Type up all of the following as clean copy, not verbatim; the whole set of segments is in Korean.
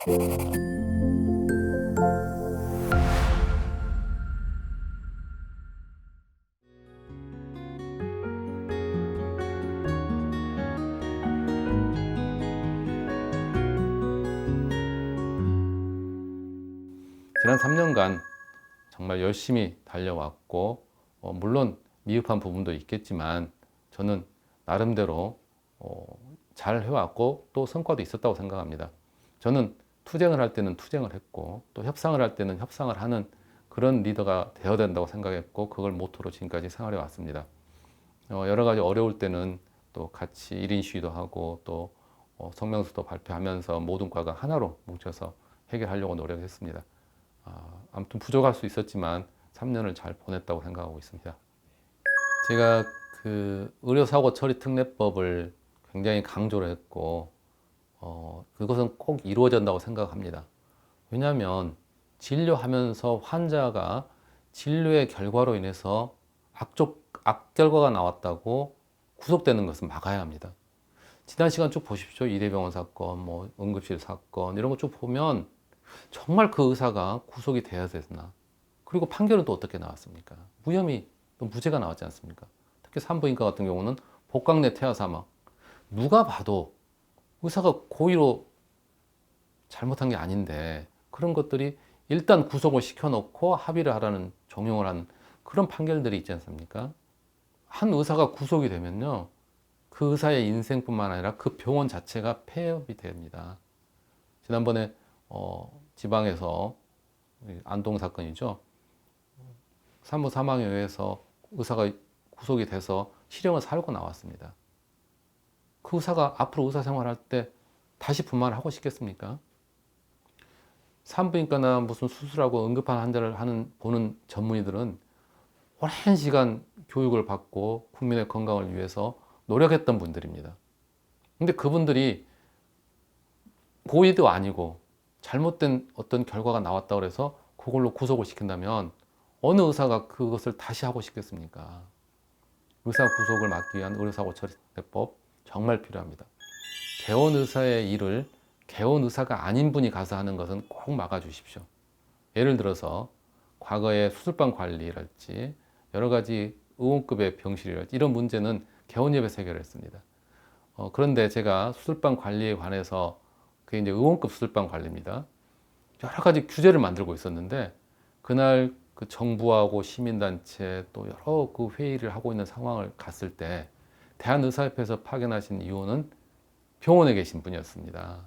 지난 3년간 정말 열심히 달려왔고 물론 미흡한 부분도 있겠지만 저는 나름대로 잘 해왔고 또 성과도 있었다고 생각합니다. 저는 투쟁을 할 때는 투쟁을 했고 또 협상을 할 때는 협상을 하는 그런 리더가 되어야 된다고 생각했고 그걸 모토로 지금까지 생활해 왔습니다. 여러 가지 어려울 때는 또 같이 1인 시위도 하고 또 성명서도 발표하면서 모든 과가 하나로 뭉쳐서 해결하려고 노력했습니다. 아무튼 부족할 수 있었지만 3년을 잘 보냈다고 생각하고 있습니다. 제가 그 의료사고 처리 특례법을 굉장히 강조를 했고 그것은 꼭 이루어져야 한다고 생각합니다. 왜냐하면 진료하면서 환자가 진료의 결과로 인해서 악결과가 나왔다고 구속되는 것은 막아야 합니다. 지난 시간 쭉 보십시오. 이대병원 사건, 뭐 응급실 사건 이런 거 쭉 보면 정말 그 의사가 구속이 돼야 되나? 그리고 판결은 또 어떻게 나왔습니까? 무혐의, 또 무죄가 나왔지 않습니까? 특히 산부인과 같은 경우는 복강 내 태아 사망. 누가 봐도 의사가 고의로 잘못한 게 아닌데 그런 것들이 일단 구속을 시켜놓고 합의를 하라는 종용을 하는 그런 판결들이 있지 않습니까? 한 의사가 구속이 되면요. 그 의사의 인생뿐만 아니라 그 병원 자체가 폐업이 됩니다. 지난번에 지방에서 안동 사건이죠. 산부 사망에 의해서 의사가 구속이 돼서 실형을 살고 나왔습니다. 그 의사가 앞으로 의사 생활할 때 다시 분만을 하고 싶겠습니까? 산부인과나 무슨 수술하고 응급한 환자를 보는 전문의들은 오랜 시간 교육을 받고 국민의 건강을 위해서 노력했던 분들입니다. 근데 그분들이 고의도 아니고 잘못된 어떤 결과가 나왔다 그래서 그걸로 구속을 시킨다면 어느 의사가 그것을 다시 하고 싶겠습니까? 의사 구속을 막기 위한 의료사고 처리법 정말 필요합니다. 개원 의사의 일을 개원 의사가 아닌 분이 가서 하는 것은 꼭 막아주십시오. 예를 들어서 과거의 수술방 관리랄지 여러 가지 의원급의 병실이랄지 이런 문제는 개원협에서 해결했습니다. 그런데 제가 수술방 관리에 관해서 그게 이제 의원급 수술방 관리입니다. 여러 가지 규제를 만들고 있었는데 그날 그 정부하고 시민단체 또 여러 그 회의를 하고 있는 상황을 갔을 때 대한의사협회에서 파견하신 의원은 병원에 계신 분이었습니다.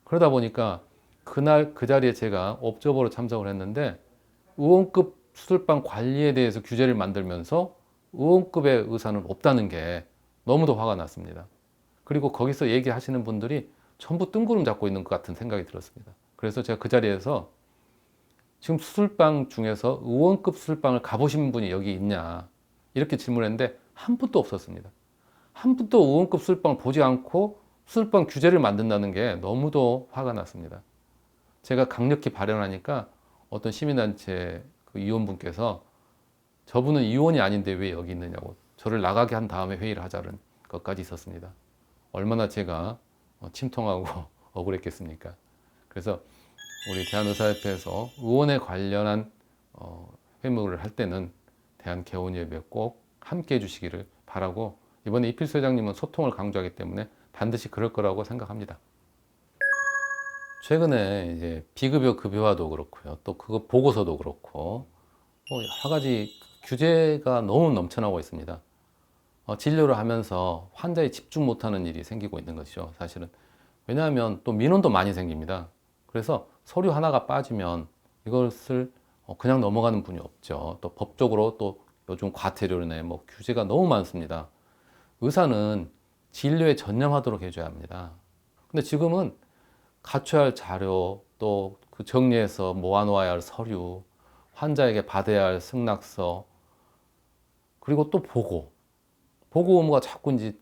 그러다 보니까 그날 그 자리에 제가 옵저버로 참석을 했는데 의원급 수술방 관리에 대해서 규제를 만들면서 의원급의 의사는 없다는 게 너무도 화가 났습니다. 그리고 거기서 얘기하시는 분들이 전부 뜬구름 잡고 있는 것 같은 생각이 들었습니다. 그래서 제가 그 자리에서 지금 수술방 중에서 의원급 수술방을 가보신 분이 여기 있냐 이렇게 질문했는데 한 분도 없었습니다. 한 분도 의원급 수술방을 보지 않고 수술방 규제를 만든다는 게 너무도 화가 났습니다. 제가 강력히 발언하니까 어떤 시민단체 그 의원분께서 저분은 의원이 아닌데 왜 여기 있느냐고 저를 나가게 한 다음에 회의를 하자는 것까지 있었습니다. 얼마나 제가 침통하고 억울했겠습니까? 그래서 우리 대한의사협회에서 의원에 관련한 회무를 할 때는 대한개원협에 꼭 함께 해주시기를 바라고 이번에 이필수 회장님은 소통을 강조하기 때문에 반드시 그럴 거라고 생각합니다. 최근에 이제 비급여 급여화도 그렇고요. 또 그거 보고서도 그렇고 여러 가지 규제가 너무 넘쳐나고 있습니다. 진료를 하면서 환자에 집중 못하는 일이 생기고 있는 것이죠. 사실은 왜냐하면 또 민원도 많이 생깁니다. 그래서 서류 하나가 빠지면 이것을 그냥 넘어가는 분이 없죠. 또 법적으로 또 요즘 과태료나 뭐 규제가 너무 많습니다. 의사는 진료에 전념하도록 해줘야 합니다. 근데 지금은 갖춰야 할 자료, 또 그 정리해서 모아놓아야 할 서류, 환자에게 받아야 할 승낙서, 그리고 또 보고 의무가 자꾸 이제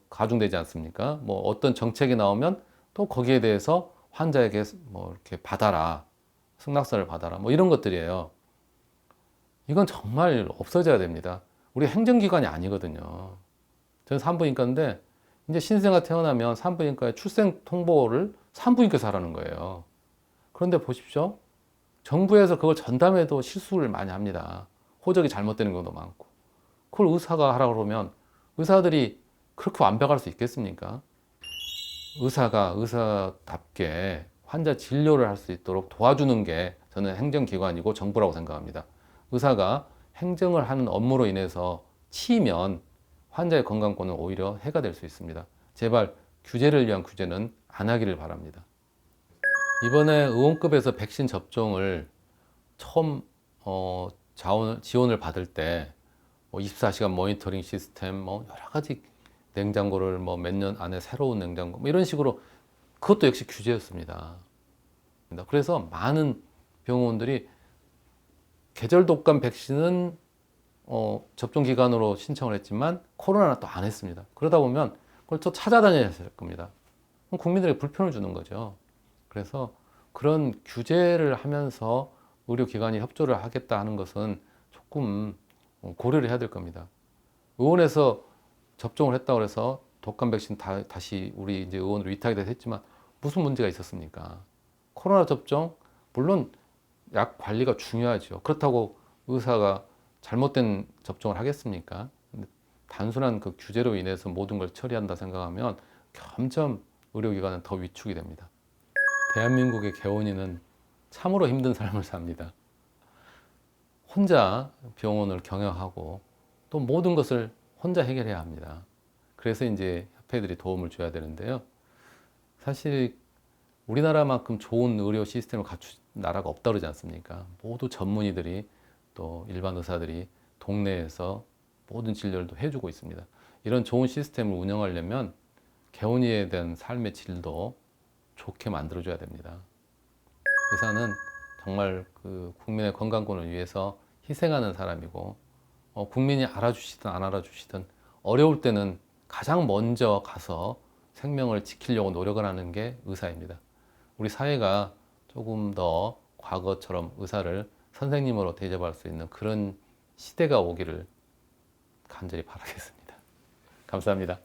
가중되지 않습니까? 뭐 어떤 정책이 나오면 또 거기에 대해서 환자에게 뭐 이렇게 받아라, 승낙서를 받아라, 뭐 이런 것들이에요. 이건 정말 없어져야 됩니다. 우리 행정기관이 아니거든요. 저는 산부인과인데 이제 신생아 태어나면 산부인과에 출생 통보를 산부인과에서 하라는 거예요. 그런데 보십시오. 정부에서 그걸 전담해도 실수를 많이 합니다. 호적이 잘못되는 경우도 많고. 그걸 의사가 하라고 그러면 의사들이 그렇게 완벽할 수 있겠습니까? 의사가 의사답게 환자 진료를 할 수 있도록 도와주는 게 저는 행정기관이고 정부라고 생각합니다. 의사가 행정을 하는 업무로 인해서 치이면 환자의 건강권은 오히려 해가 될 수 있습니다. 제발 규제를 위한 규제는 안 하기를 바랍니다. 이번에 의원급에서 백신 접종을 처음 지원을 받을 때 24시간 모니터링 시스템, 여러 가지 냉장고를 몇 년 안에 새로운 냉장고 이런 식으로 그것도 역시 규제였습니다. 그래서 많은 병원들이 계절 독감 백신은 접종 기간으로 신청을 했지만 코로나는 또 안 했습니다. 그러다 보면 그걸 또 찾아다녀야 할 겁니다. 그럼 국민들에게 불편을 주는 거죠. 그래서 그런 규제를 하면서 의료기관이 협조를 하겠다 하는 것은 조금 고려를 해야 될 겁니다. 의원에서 접종을 했다고 해서 독감 백신 다시 우리 이제 의원으로 위탁이 돼서 했지만 무슨 문제가 있었습니까? 코로나 접종, 물론 약 관리가 중요하죠. 그렇다고 의사가 잘못된 접종을 하겠습니까? 근데 단순한 그 규제로 인해서 모든 걸 처리한다 생각하면 점점 의료기관은 더 위축이 됩니다. 대한민국의 개원이는 참으로 힘든 삶을 삽니다. 혼자 병원을 경영하고 또 모든 것을 혼자 해결해야 합니다. 그래서 이제 협회들이 도움을 줘야 되는데요. 사실 우리나라만큼 좋은 의료 시스템을 갖춘 나라가 없다 그러지 않습니까? 모두 전문의들이 또 일반 의사들이 동네에서 모든 진료를 또 해주고 있습니다. 이런 좋은 시스템을 운영하려면 개원이에 대한 삶의 질도 좋게 만들어줘야 됩니다. 의사는 정말 그 국민의 건강권을 위해서 희생하는 사람이고 국민이 알아주시든 안 알아주시든 어려울 때는 가장 먼저 가서 생명을 지키려고 노력을 하는 게 의사입니다. 우리 사회가 조금 더 과거처럼 의사를 선생님으로 대접할 수 있는 그런 시대가 오기를 간절히 바라겠습니다. 감사합니다.